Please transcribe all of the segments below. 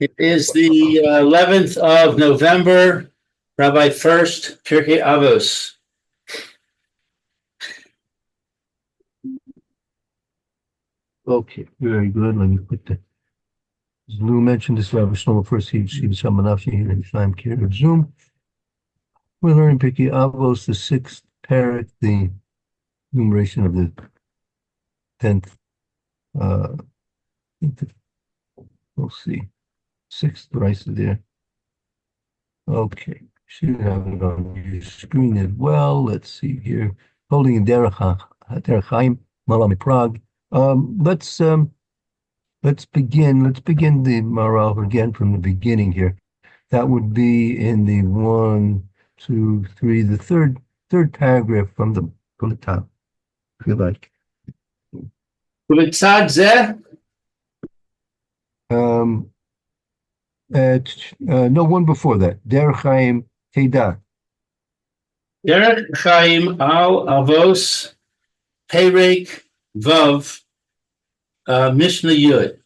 It is the 11th of November. Rabbi Furst, Pierke Avos. Okay, very good. Let me put the Lou mentioned this Rabbi Shlomo first. He was Hamanafi and Chaim Kier of Zoom. We're learning Pirkei Avos, the sixth parak, the enumeration of the 10th. We'll see. Sixth rice there. Okay, should have it on your screen as well. Let's see here. Holding in Derech Chaim, Malam Prague. Let's begin the Maral again from the beginning here. That would be in the 1, 2, 3, the third paragraph from the top, if you like. No, one before that. Derech Chaim Teda. Derech Chaim al Avos Perek Vav Mishnah Yud.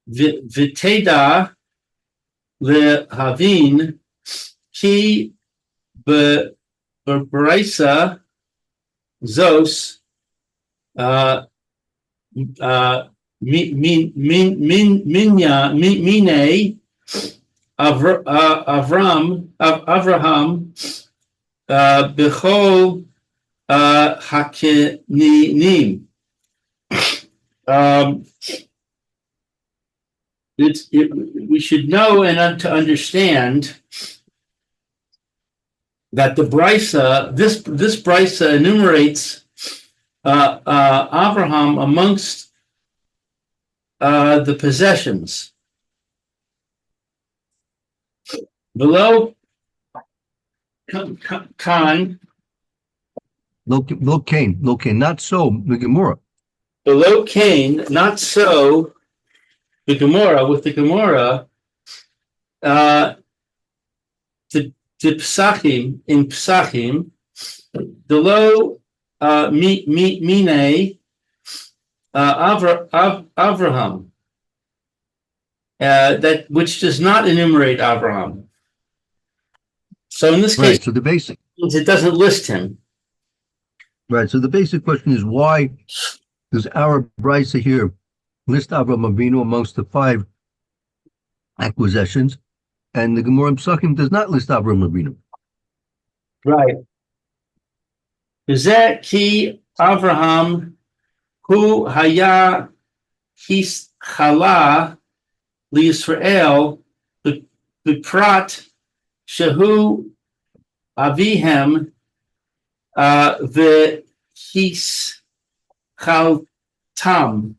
V'teda lehavin ki b'braisa zos mine Avraham b'chol hakeninim. We should know and to understand that the Brisa, this Brisa enumerates Abraham amongst the possessions. Below Khan. Lo Cain, not so the Gemara. Below Cain, not so the Gemara. With the Gemara, the Psachim in Psachim, below Mine Avraham, that which does not enumerate Avraham. So in this case, right, so the basic, it doesn't list him. Right. So the basic question is, why does our Brisa here list Avraham Avinu amongst the 5 acquisitions, and the Gemara in Psachim does not list Avraham Avinu? Right. Is that ki Avraham hu haya his chala liYisrael b'prat shehu avihem v'his chaltam.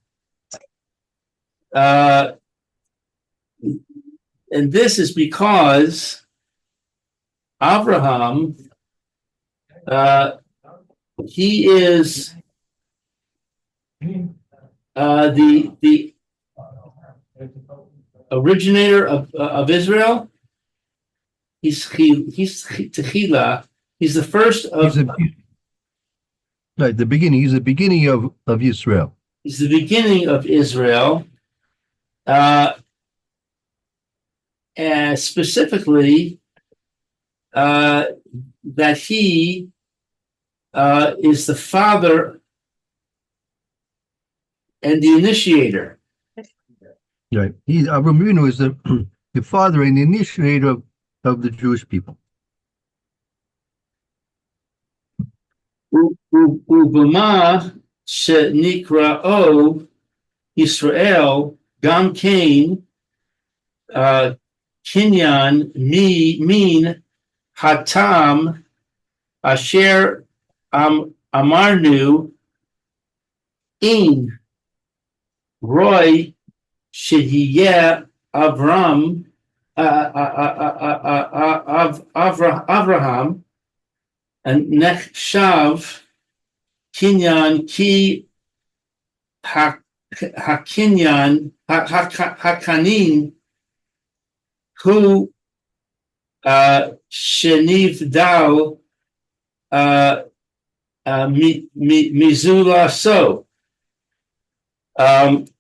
And this is because Avraham, he is the originator of Israel. He's Techila. He's the first of right. The beginning. He's the beginning of Israel. He's the beginning of Israel. And specifically, that he is the father and the initiator. Right. Avraham Avinu is the father and the initiator of the Jewish people. Ubama shenikra'o Yisrael gam kain kinyan min hatam asher amarnu in roy shehiyeh Avram Avraham and nechshav kinyan ki hakinyan hakanin hu shenivdal mizula so. And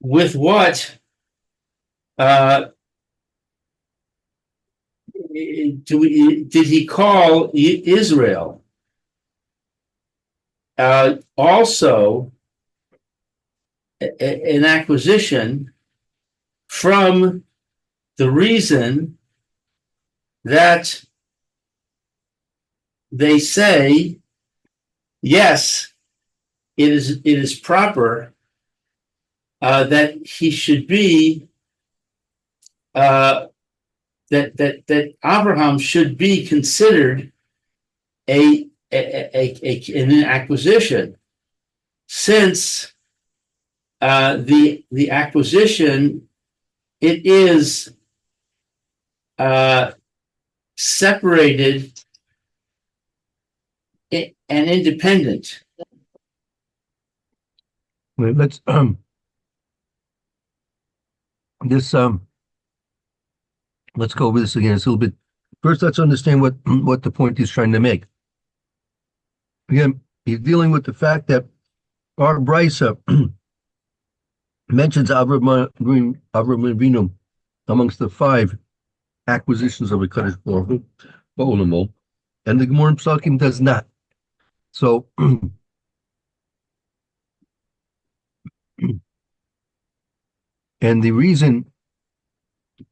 with what did he call Israel? Also, an acquisition from the reason that they say, yes, it is proper that he should be that Abraham should be considered an acquisition, since the acquisition, it is separated and independent. Let's let's go over this again. It's a little bit. First, let's understand what the point he's trying to make. Again, he's dealing with the fact that our Brisa mentions Avram Avinu amongst the 5 acquisitions of the Kadosh Baruch Hu, Ba'olamol, and the Gemara in Psakim does not. So, and the reason,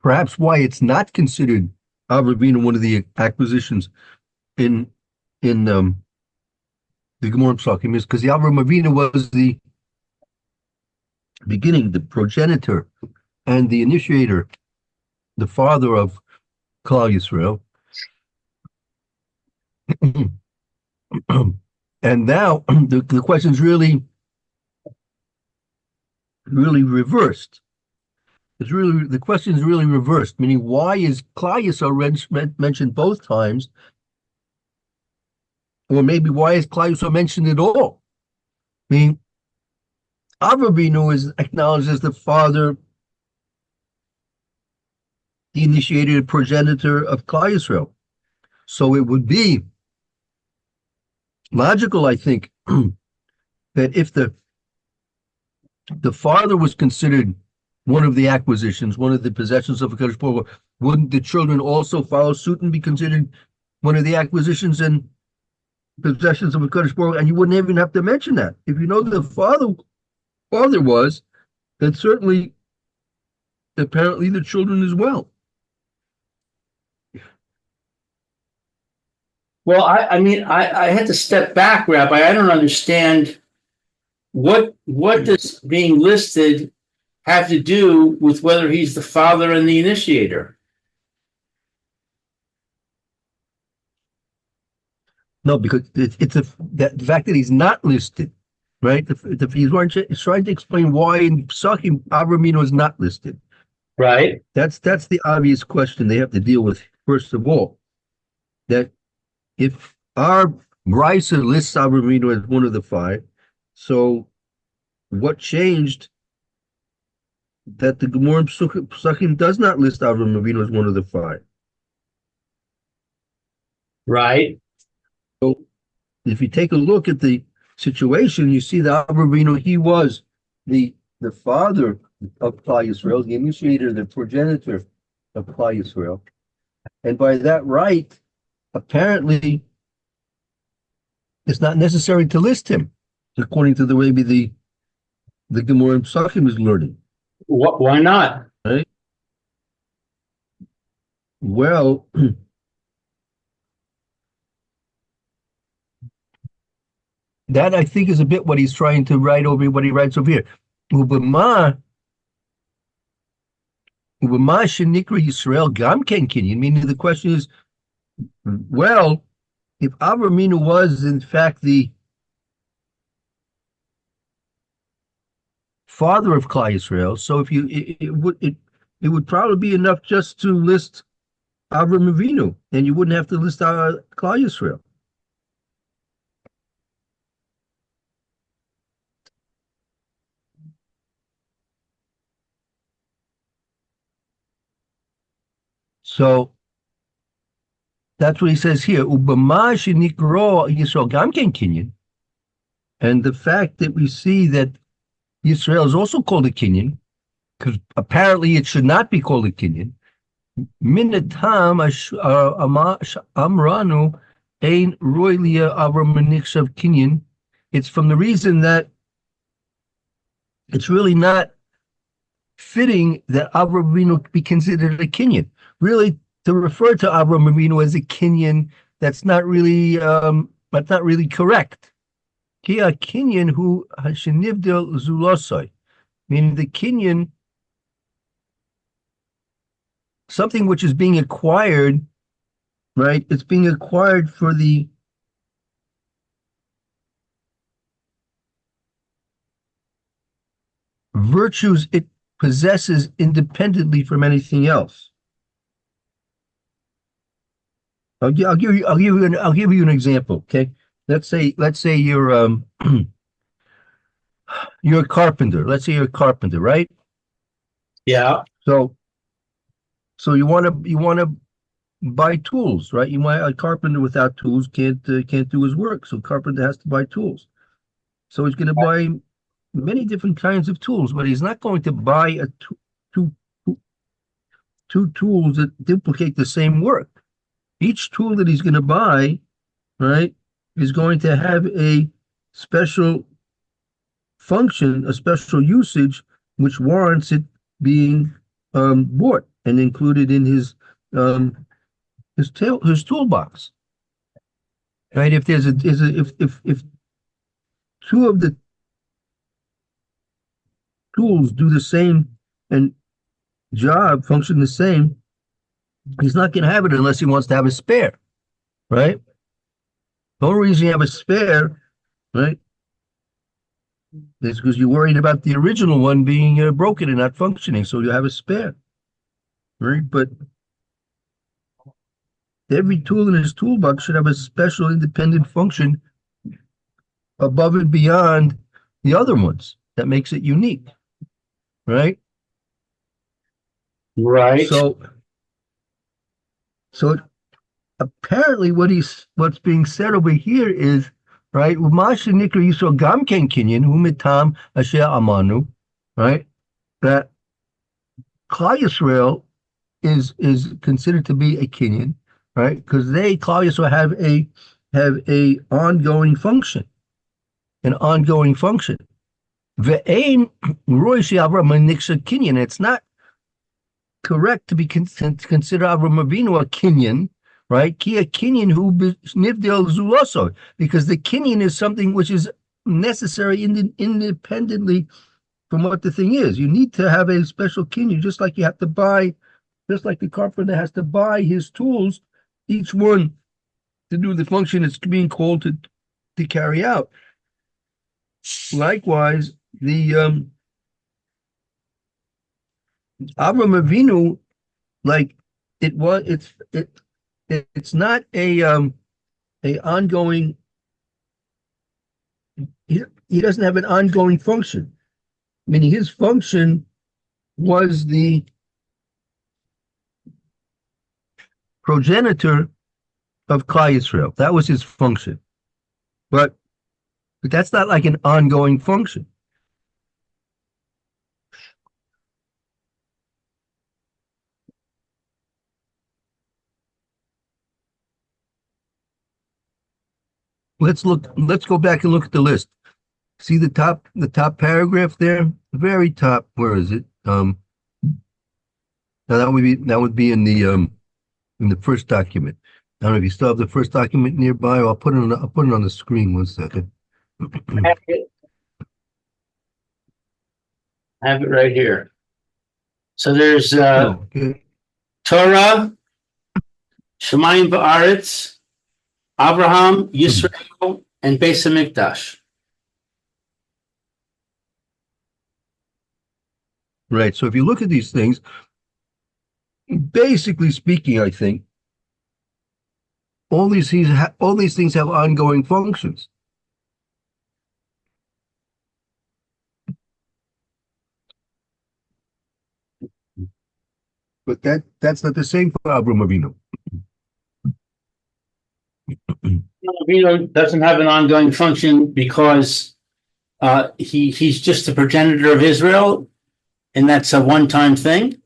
perhaps why it's not considered Avram Avinu one of the acquisitions in the Gemara in Psakim, is because the Avram Avinu was the beginning, the progenitor, and the initiator, the father of Klal Yisrael. And now the question is really reversed. The question is really reversed, meaning why is Klal Yisrael mentioned both times, or maybe why is Klal Yisrael mentioned at all? I mean, Avram Avinu is acknowledged as the father, the initiator, progenitor of Klal Yisrael. So it would be logical, I think, that if the father was considered one of the acquisitions, one of the possessions of a Kadosh Baruch Hu, wouldn't the children also follow suit and be considered one of the acquisitions and possessions of a Kadosh Baruch Hu? And you wouldn't even have to mention that. If you know the father was, then certainly, apparently, the children as well. Well, I mean, I had to step back, Rabbi. I don't understand what does being listed have to do with whether he's the father and the initiator? No, because it's the fact that he's not listed, right? He's trying to explain why in Psakim Avram Avinu is not listed. Right. That's the obvious question they have to deal with first of all. That if our Brisa lists Avram Avinu as one of the 5, so what changed that the Gemara in Psakim does not list Avram Avinu as one of the 5? Right. So if you take a look at the situation, you see that Avram Avinu, he was the father of Klal Yisrael, the initiator, the progenitor of Klal Yisrael. And by that right, apparently, it's not necessary to list him, according to the way the Gemara in Psakim is learning. Why not? Right? Well, that I think is a bit what he's trying to write over, what he writes over here. Ubama shenikra Yisrael gam ken kinyan, meaning the question is, well, if Avram Avinu was in fact the father of Klal Yisrael, so if it would probably be enough just to list Avram Avinu, and you wouldn't have to list Klal Yisrael. So that's what he says here. Ubama shenikro Yisrael gam ken kinyan, and the fact that we see that Yisrael is also called a kinyan, because apparently it should not be called a kinyan. Minatam amranu ein roilia avram menichshav kinyan. It's from the reason that it's really not fitting that Avram Avinu be considered a kinyan. Really, to refer to Avram Avinu as a kinyan, that's not really correct. Ki a kinyan hu hashenivdel zulosai, meaning the kinyan, something which is being acquired, right? It's being acquired for the virtues it possesses independently from anything else. I'll give you an example. Okay, let's say you're you're a carpenter. Let's say you're a carpenter, right? Yeah. So you want to buy tools, right? A carpenter without tools can't do his work. So carpenter has to buy tools. So he's going to buy many different kinds of tools, but he's not going to buy two tools that duplicate the same work. Each tool that he's going to buy, right, is going to have a special function, a special usage, which warrants it being bought and included in his toolbox. Right? If there's if two of the tools do the same and job function the same, he's not going to have it unless he wants to have a spare, right? The only reason you have a spare, right, is because you're worried about the original one being broken and not functioning, so you have a spare, right? But every tool in his toolbox should have a special independent function above and beyond the other ones that makes it unique. Right? Right. So apparently what's being said over here is, right, gam ken kinyan hu mitam asher amanu, right? That Klal Yisrael is considered to be a kinyan, right? Because Klal Yisrael have a ongoing function, an ongoing function. Ve'ein roy she'Avram menichshav kinyan. It's not correct to consider Avram Avinu a kinyan, right? Ki a kinyan hu nivdel zuloso, because the kinyan is something which is necessary independently from what the thing is. You need to have a special kinyan, just like the carpenter has to buy his tools, each one to do the function it's being called to carry out. Likewise, the Avram Avinu, like it's not a ongoing. He doesn't have an ongoing function. Meaning his function was the progenitor of Klal Yisrael. That was his function, but that's not like an ongoing function. Let's go back and look at the list. See the top paragraph there? The very top, where is it? Now that would be in the first document. I don't know if you still have the first document nearby, or I'll put it on the screen. 1 second. I have it right here. So there's Okay. Torah, Shemayim Ba'aretz, Abraham, Yisrael, and Beis Hamikdash. Right. So if you look at these things, basically speaking, I think all these things have ongoing functions. But that's not the same for Avram Avinu. Avinu doesn't have an ongoing function because he's just the progenitor of Israel. And that's a one-time thing?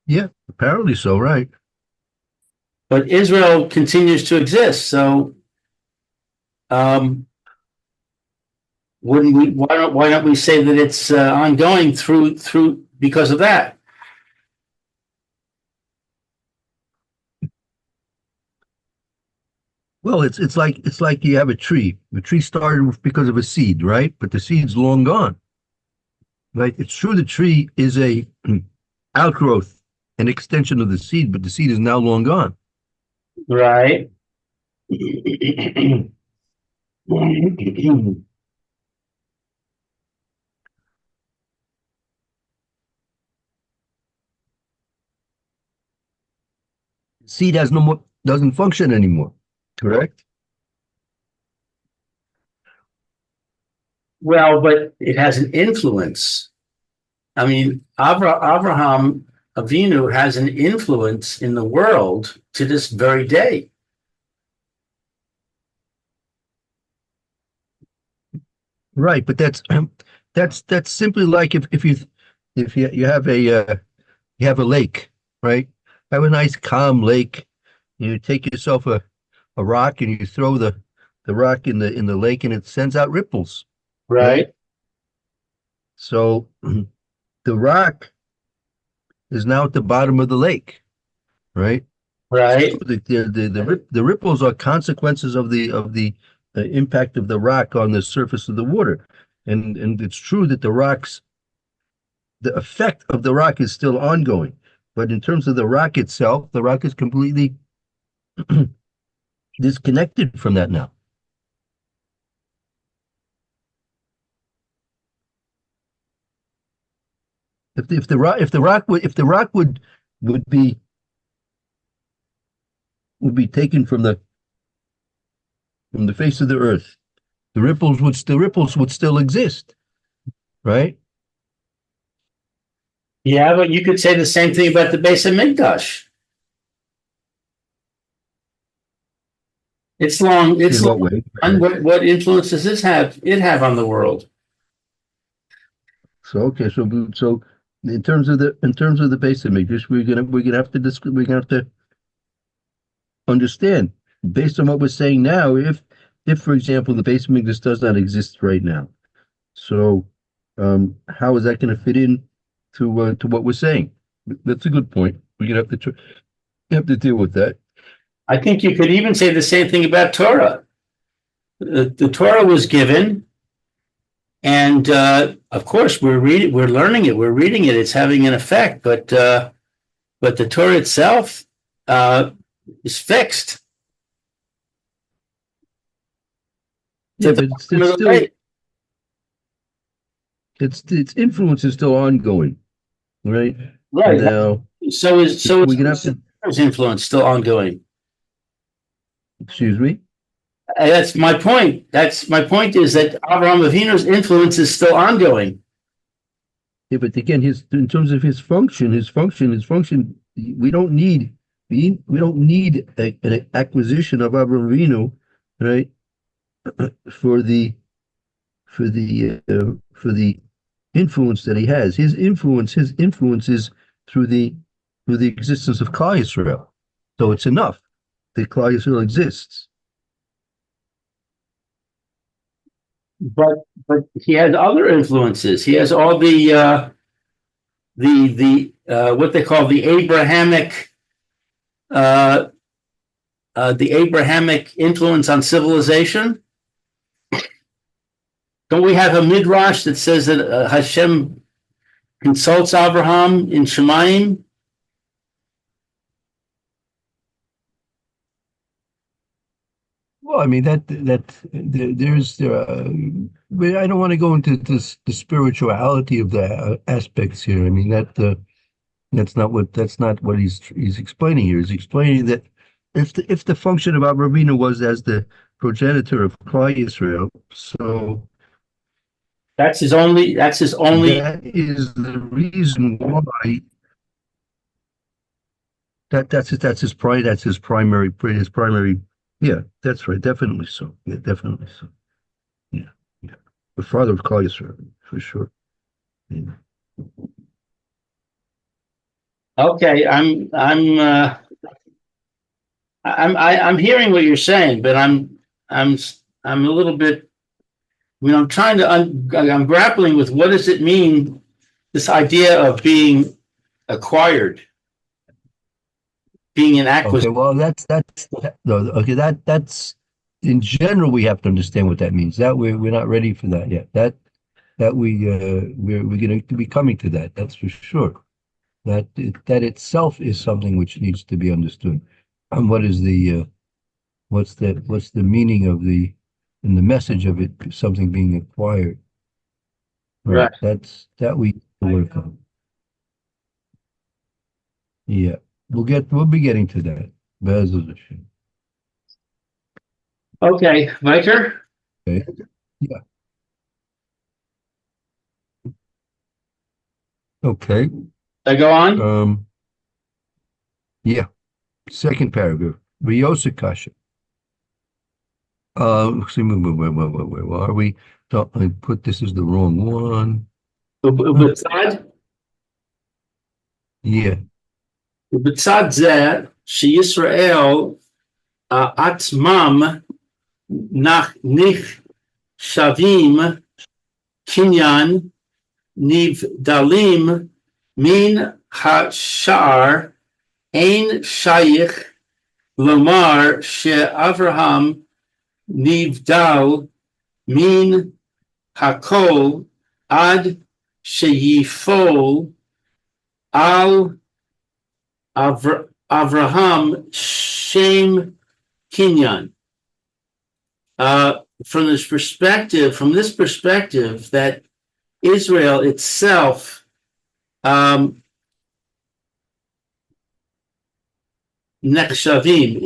Yeah, apparently so, right? But Israel continues to exist, so wouldn't we? Why don't we say that it's ongoing through because of that? Well, it's like you have a tree. The tree started because of a seed, right? But the seed's long gone. Right? It's true the tree is a outgrowth, an extension of the seed, but the seed is now long gone. Right. Seed has no more, doesn't function anymore. Correct? Well, but it has an influence. I mean, Abraham Avinu has an influence in the world to this very day. Right, but that's simply like if you have you have a lake, right? Have a nice calm lake. You take yourself a rock and you throw the rock in the lake and it sends out ripples, right? Right. So the rock is now at the bottom of the lake, right? Right. So the ripples are consequences of the impact of the rock on the surface of the water, and it's true that the effect of the rock is still ongoing, but in terms of the rock itself, the rock is completely disconnected from that now. If the rock would be taken from the face of the earth, the ripples would still exist, right? Yeah, but you could say the same thing about the base of Mikdash. It's long. It's In what long. way? And what influence does this have? It have on the world? So okay, so in terms of the basic English, we're gonna have to we're gonna have to understand based on what we're saying now. If for example the basic English does not exist right now, so how is that going to fit in to what we're saying? That's a good point. We're gonna have to deal with that. I think you could even say the same thing about Torah. The Torah was given, and of course we're learning it, we're reading it. It's having an effect, but the Torah itself is fixed. Yeah, but it's still its influence is still ongoing, right? Right. Now, So is we can have to. influence still ongoing. Excuse me. That's my point. That's my point is that Avraham Avinu's influence is still ongoing. Yeah, but again, in terms of his function, we don't need an acquisition of Avraham Avinu, right? For the influence that he has. His influence is through the existence of Klal Yisrael. So it's enough that Klal Yisrael exists. But he has other influences. He has all the what they call the Abrahamic influence on civilization. Don't we have a midrash that says that Hashem consults Abraham in Shemayim? Well, I mean but I don't want to go into the spirituality of the aspects here. I mean that's not what he's explaining here. He's explaining that if the function of Avraham was as the progenitor of Klal Yisrael, so That's his only. that is the reason why that's his primary. Yeah, that's right. Definitely so. Yeah, definitely so. Yeah, yeah. The father of Klal Yisrael, for sure. Yeah. Okay, I'm hearing what you're saying, but I'm I'm a little bit. I'm trying to. I'm grappling with what does it mean? This idea of being acquired, being an Okay, acquisition. well, that's no, okay. That's in general, we have to understand what that means. That we're not ready for that yet. That we're going to be coming to that. That's for sure. That itself is something which needs to be understood. And what is the what's the meaning of the and the message of it? Something being acquired, right? Right. That we need to work on. Yeah, we'll be getting to that. Be'ez Hashem. Okay, Viker, Okay. Yeah. Okay. I go on. Um. Yeah. Second paragraph. Kasha. See, where are we? So I put this as the wrong one. ובצד, Yeah. ובצד זה שישראל עצמם נחשבים קניין נבדלים מן השאר, אין שייך לומר שאברהם נבדל מן הכל עד שיפול על Avraham Shem Kinyan. From this perspective, that Israel itself Nechshavim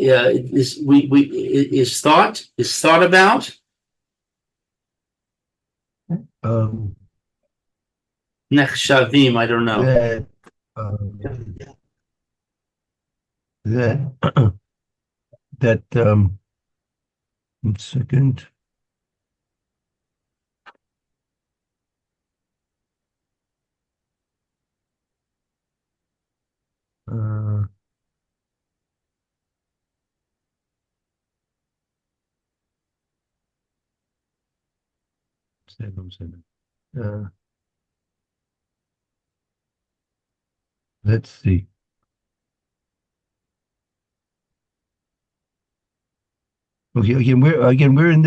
is thought about. Nechshavim, I don't know. That that 1 second. Let's see. Okay, we're in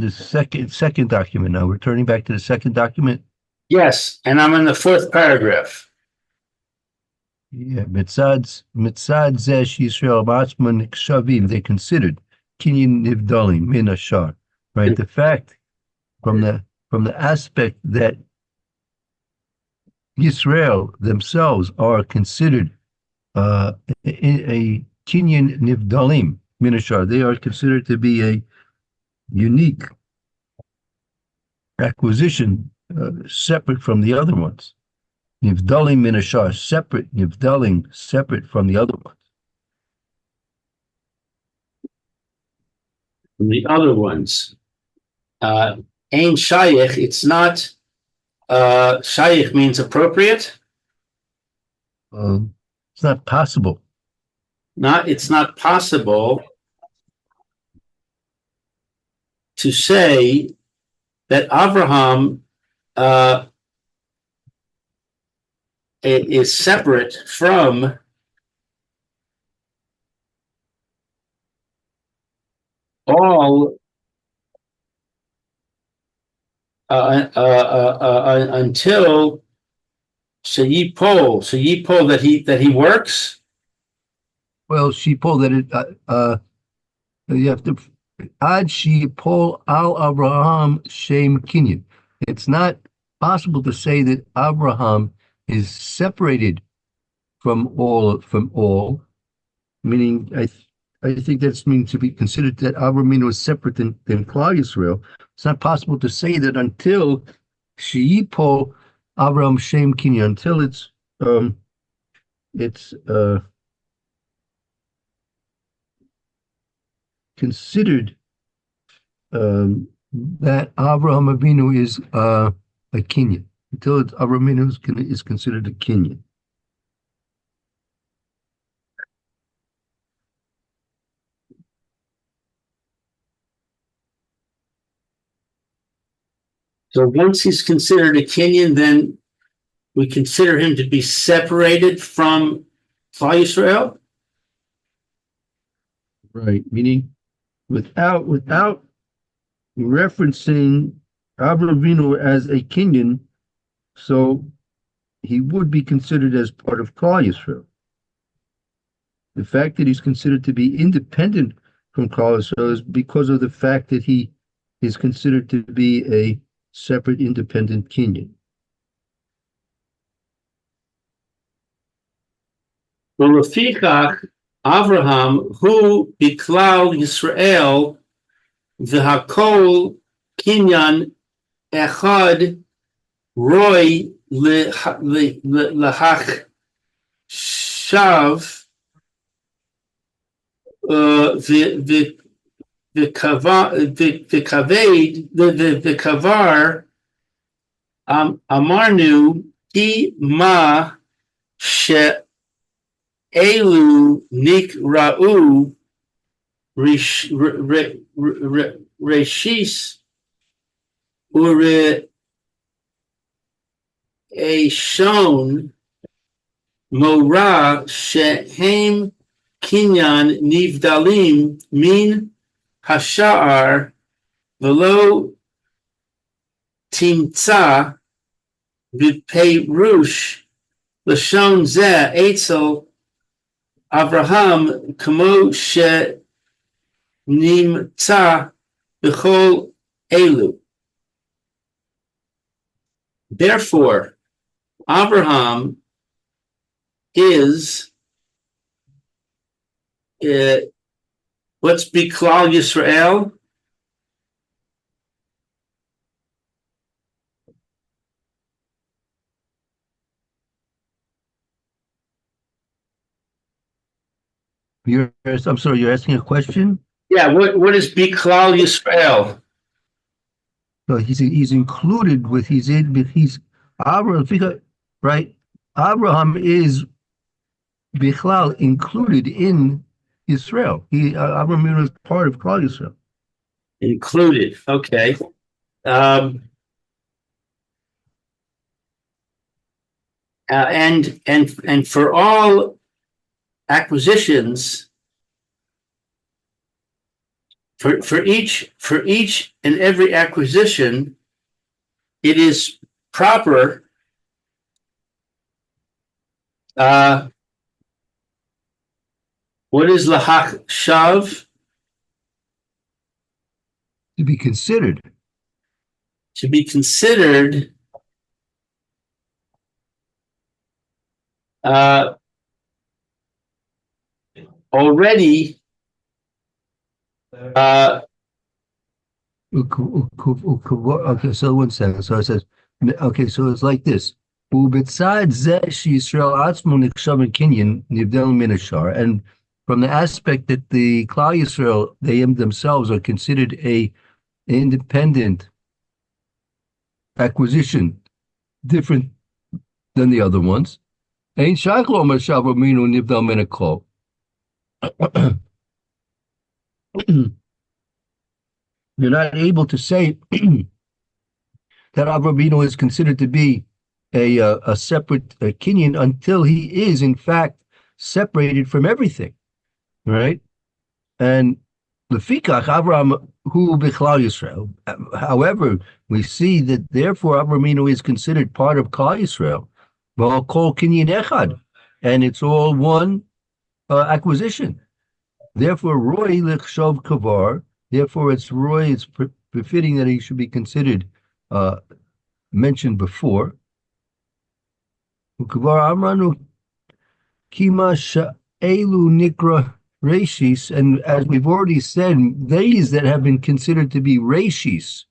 the second document now. We're turning back to the second document. Yes, and I'm in the fourth paragraph. Yeah, mitzad zesh Yisrael Matzman Kshavim. They considered kinyan nivdalim min ashar. Right, the fact from the aspect that Yisrael themselves are considered a kinyan nivdalim min ashar. They are considered to be a unique acquisition, separate from the other ones. Nivdalim min ashar, separate, nivdalim, separate from the other ones. The other ones. Ain Shaykh, it's not, Shaykh means appropriate. It's not possible. It's not possible to say that Abraham is separate from all until Sheyipol that he works. Well, Shipol that you have to Ad Shipol al Abraham Shem Kinyan. It's not possible to say that Abraham is separated from all, meaning I think that's means to be considered that Abraham was separate than Klal Yisrael. It's not possible to say that until Sheyipol Abraham Shem Kinyan, until it's considered that Abraham Avinu is a Kinyan. until Avram Avinu is considered a Kenyan. So once he's considered a Kenyan, then we consider him to be separated from Klal Yisrael? Right, meaning without referencing Avram Avinu as a Kenyan, so he would be considered as part of Klal Yisrael. The fact that he's considered to be independent from Klal Yisrael is because of the fact that he is considered to be a separate, independent Kenyan. V'lefichach Avraham hu biklal Yisrael v'hakol kinyan echad roy lehach shav v'kavar amarnu ki ma she elu nikra'u reshis ure shon mora shehem kinyan nivdalim min hasha'ar velo timtza v'peirush l'shon zeh etzel Avraham kamo she nimtza b'chol elu. Therefore, Avraham is what's Biklal Yisrael? I'm sorry, you're asking a question? Yeah, what is Biklal Yisrael? So he's included with he's Abraham, right? Abraham is Bichlal included in Israel. Abraham is part of Klal Yisrael. Included, okay. And for all acquisitions, for each and every acquisition, it is proper what is lahach shav? To be considered. To be considered already okay, so 1 second. So it says, okay, so it's like this. And from the aspect that the Klal Yisrael, they themselves are considered a independent acquisition, different than the other ones. You're not able to say that Avraham Avinu is considered to be a separate Kenyan until he is in fact separated from everything, right? And lefikach Avraham hu bichlal Yisrael. However, we see that therefore Avraham Avinu is considered part of Klal Yisrael. V'al kol Kenyan echad, and it's all one acquisition. Therefore, Roy Lichshov Kavar, therefore it's befitting that he should be considered mentioned before. Kavar Amranu Kima Sha'elu Nikra Rashis, and as we've already said, these that have been considered to be Rashis,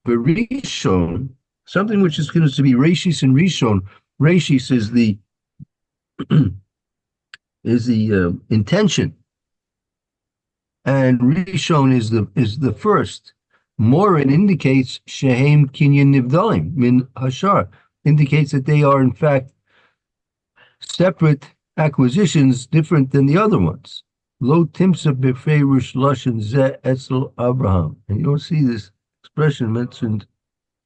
but Rishon, something which is considered to be Rashis and Rishon. Rashis is the intention, and Rishon is the first. Morin indicates Shehem Kinyan Nivdalim Min Hashar, indicates that they are in fact separate acquisitions different than the other ones. Lo timsa beferish lashon ze etzel Abraham. And you don't see this expression mentioned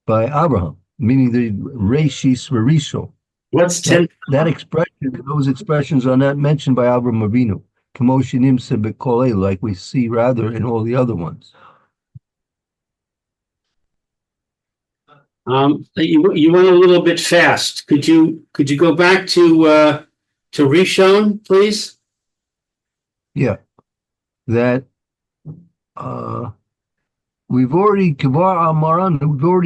by Abraham, meaning the Reishis Verishon. What's Tim? That expression, those expressions are not mentioned by Abraham Avinu. Commotion imsa bekole, like we see rather in all the other ones. You went a little bit fast. Could you go back to Rishon, please? Yeah, that we've already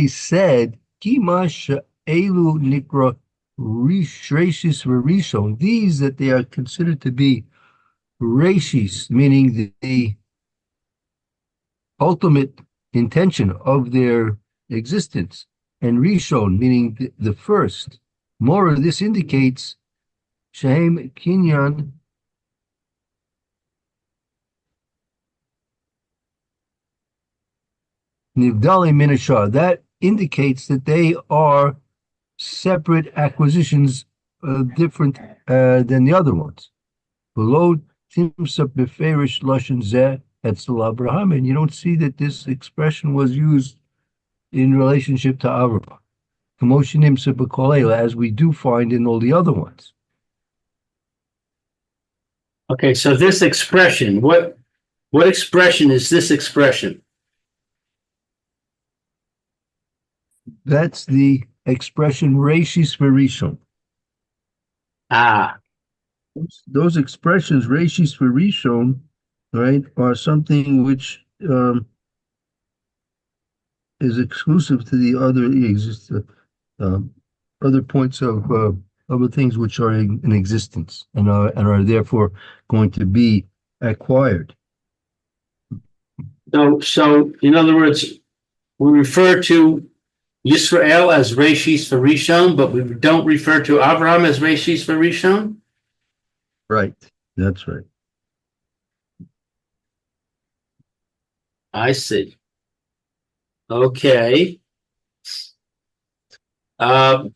said Kimash Elu Nikra Rishis Rishon. These that they are considered to be Rashis, meaning the ultimate intention of their existence, and Rishon, meaning the first. More, this indicates Shehem Kinyan Nivdali Minashar. That indicates that they are separate acquisitions, different than the other ones. Below Timsa Beferish Lashon Zeh Etzel Abraham, and you don't see that this expression was used in relationship to Abraham. Commotion as we do find in all the other ones. Okay, so this expression, what expression is this expression? That's the expression Reishis Verishon. Ah. Those expressions, Reishis Verishon, right, are something which is exclusive to the other points of other things which are in existence and are therefore going to be acquired. So in other words, we refer to Yisrael as Reishis Verishon, but we don't refer to Abraham as Reishis Verishon? Right, that's right. I see. Okay. Hine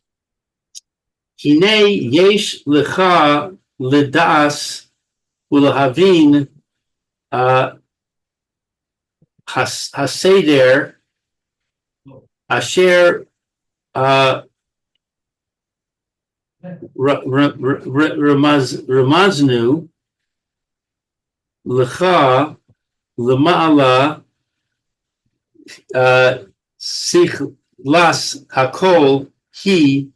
yesh lecha ledas ulahavin haseder asher ramaznu lecha lema'ala sichlas hakol hi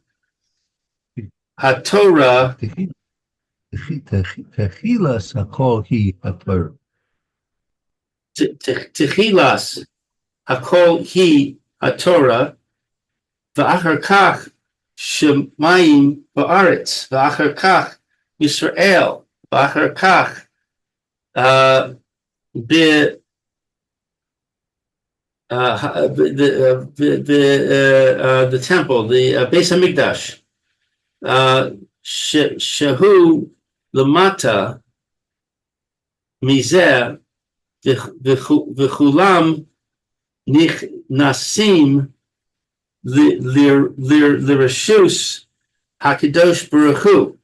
haTorah Techilas hakol hi haTorah. Techilas hakol hi haTorah v'achar kach shemayim ba'aretz v'achar kach Yisrael v'achar kach the temple, the Beis Hamikdash, shehu lemata mizeh v'chulam nichnasim l'reshus hakadosh baruch hu.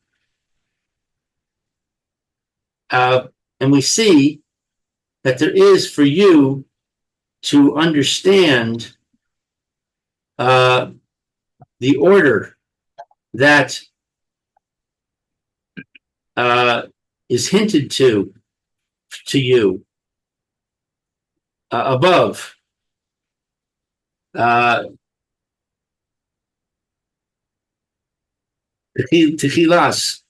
And we see that there is for you to understand the order that is hinted to you above. Techilas.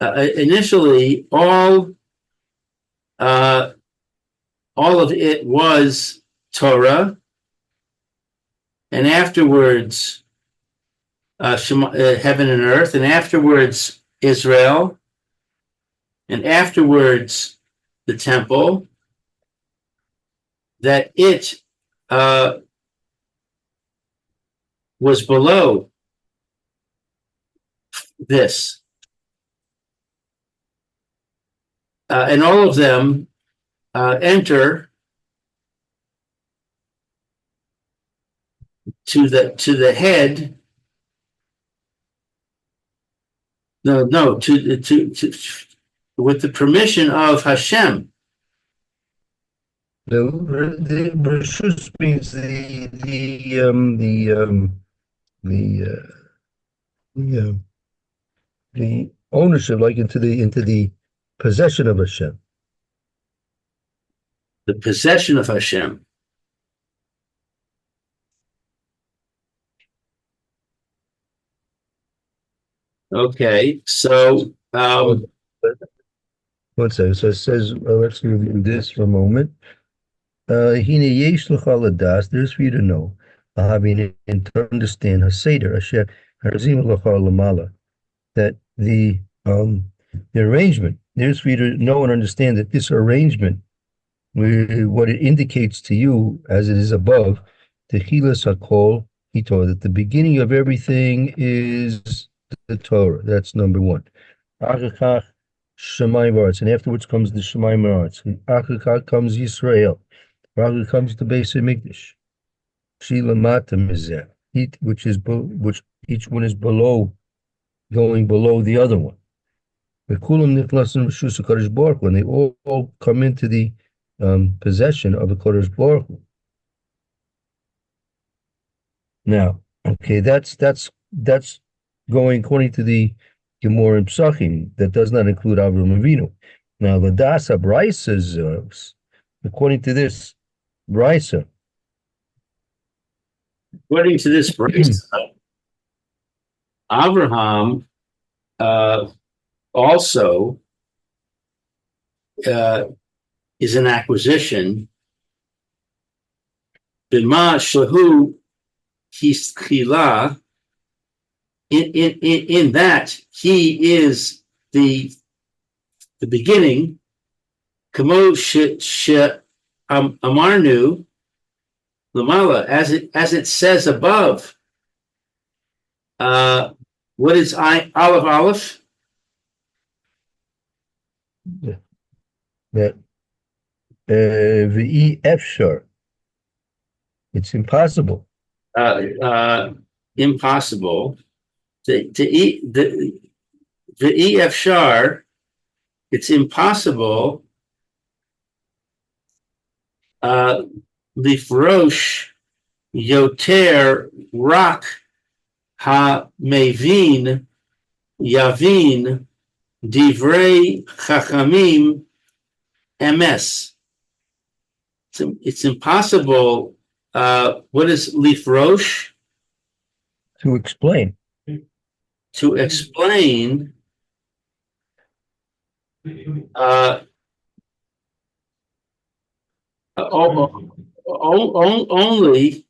Initially, all of it was Torah, and afterwards heaven and earth, and afterwards Israel, and afterwards the temple, that it was below this. And all of them enter to the head no, to with the permission of Hashem. The Rishus means the the ownership, like into the possession of Hashem. The possession of Hashem. Okay, so One second. So it says, let's review this for a moment. Hine yesh lecha ladas, there's for you to know, having and to understand Haseder, Asher harazim lecha lamala, that the arrangement, there's for you to know and understand that this arrangement, what it indicates to you as it is above, techilas hakol hito, that the beginning of everything is the Torah. That's number one. Achakach Shemayim V'Aretz, and afterwards comes the Shemayim V'Aretz. Achakach comes Yisrael. Achakach comes the Beis Hamikdash. Shila Matam is there, which each one is below, going below the other one. The Kulam Niklasim Rishus HaKadosh Baruch Hu, when they all come into the possession of the Kadosh Baruch Hu. Now, okay, that's going according to the Gemara in Psachim, that does not include Avram Avinu. Now, the Dasa Brisa, according to this Brisa, according to this Brisa, Abraham also is an acquisition. Bima shahu hischila. In that he is the beginning. Kamo amarnu lamala, as it says above. What is Aleph? That the efshar, it's impossible. Impossible. The efshar, it's impossible. Lifrosh yoter rak ha mevin yavin divrei chachamim emes. It's impossible. What is lifrosh? To explain. To explain only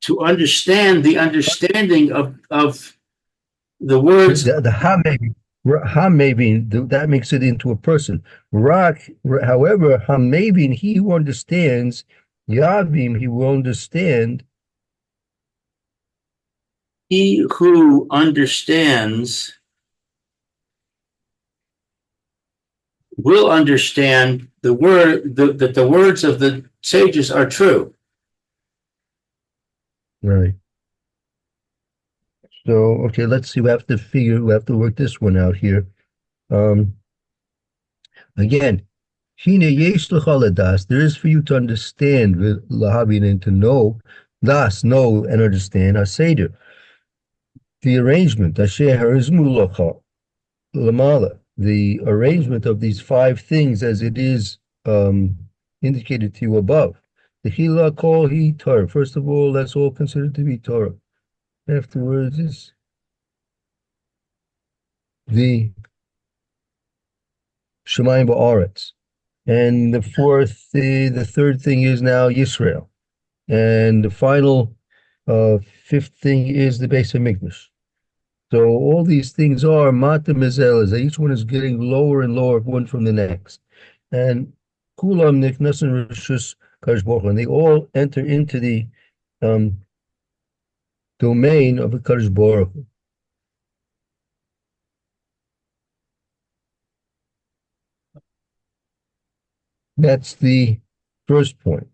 to understand the understanding of the words. The Hamavin, that makes it into a person. Rak, however, Hamavin, he who understands, Yavim, he will understand. He who understands will understand the word that the words of the sages are true. Right. So, okay, let's see. We have to work this one out here. Again, Hine yesh lecha ladas, there is for you to understand, lahavin, and to know, know and understand, Haseder, the arrangement, Asher harizmu lecha lamala, the arrangement of these five things as it is indicated to you above. The hila kol hi Torah. First of all, that's all considered to be Torah. Afterwards is the Shemayim Ba'aretz. And the third thing is now Yisrael. And the final fifth thing is the Beis Hamikdash. So all these things are matam ezel, each one is getting lower and lower one from the next. And kulam niknasen rishus kadosh baruch hu, and they all enter into the domain of the Kadosh Baruch Hu. That's the first point.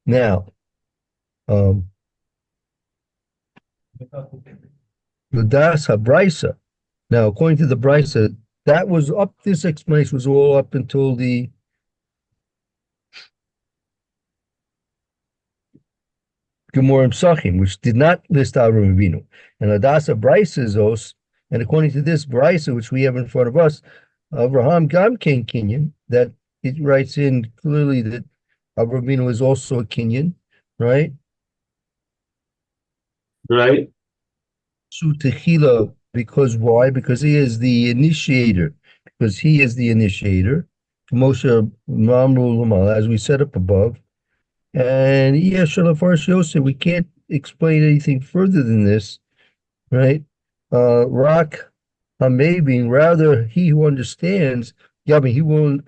Now, L'das habrisa. Now, according to the brisa, that was up. This explanation was all up until the Gemara Psachim, which did not list Avram Avinu. And Adasa Brisa is os, and according to this Brisa, which we have in front of us, Abraham Gam Ken Kenyan, that it writes in clearly that Avram Avinu is also a Kenyan, right? Right. Su Techila, because why? Because he is the initiator. Because he is the initiator. Moshe Mamru Lamal, as we said up above. And Yosef, we can't explain anything further than this, right? Rak Hamaving, rather he who understands, he will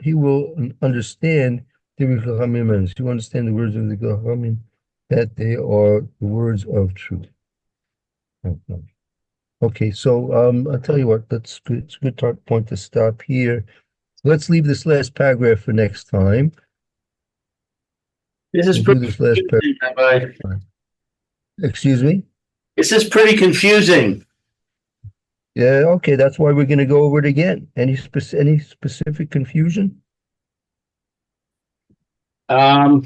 understand the Chachamim, he will understand the words of the Chachamim, that they are the words of truth. Okay, so I'll tell you what, it's a good point to stop here. Let's leave this last paragraph for next time. This is We'll pretty do this last confusing, Rabbi. Excuse me? This is pretty confusing. Yeah, okay, that's why we're going to go over it again. Any specific confusion? Yeah,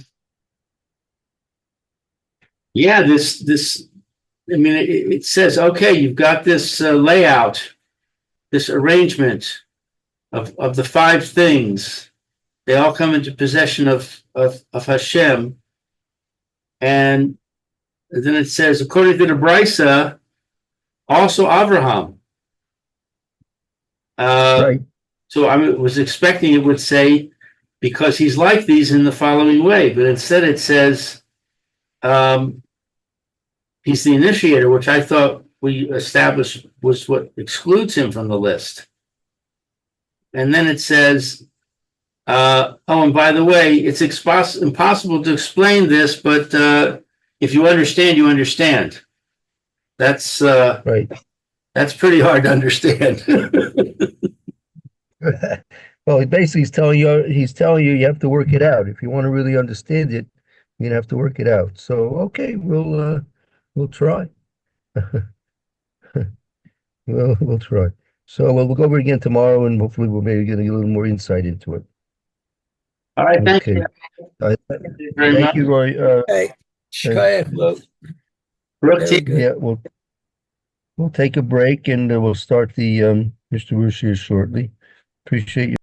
this. I mean, it says, okay, you've got this layout, this arrangement of the 5 things. They all come into possession of Hashem. And then it says, according to the Brisa, also Abraham. Right. So I was expecting it would say, because he's like these in the following way, but instead it says he's the initiator, which I thought we established was what excludes him from the list. And then it says, and by the way, it's impossible to explain this, but if you understand, you understand. That's Right. That's pretty hard to understand. Well, basically he's telling you you have to work it out. If you want to really understand it, you're gonna have to work it out. So okay, we'll try. We'll try. So we'll go over it again tomorrow, and hopefully we'll maybe get a little more insight into it. All right, thank Okay. you. Thank you very much. Thank you, Roy. Hey, Shkaya, look, Brooke, very good. Yeah, we'll take a break, and we'll start the Mr. Rush here shortly. Appreciate you.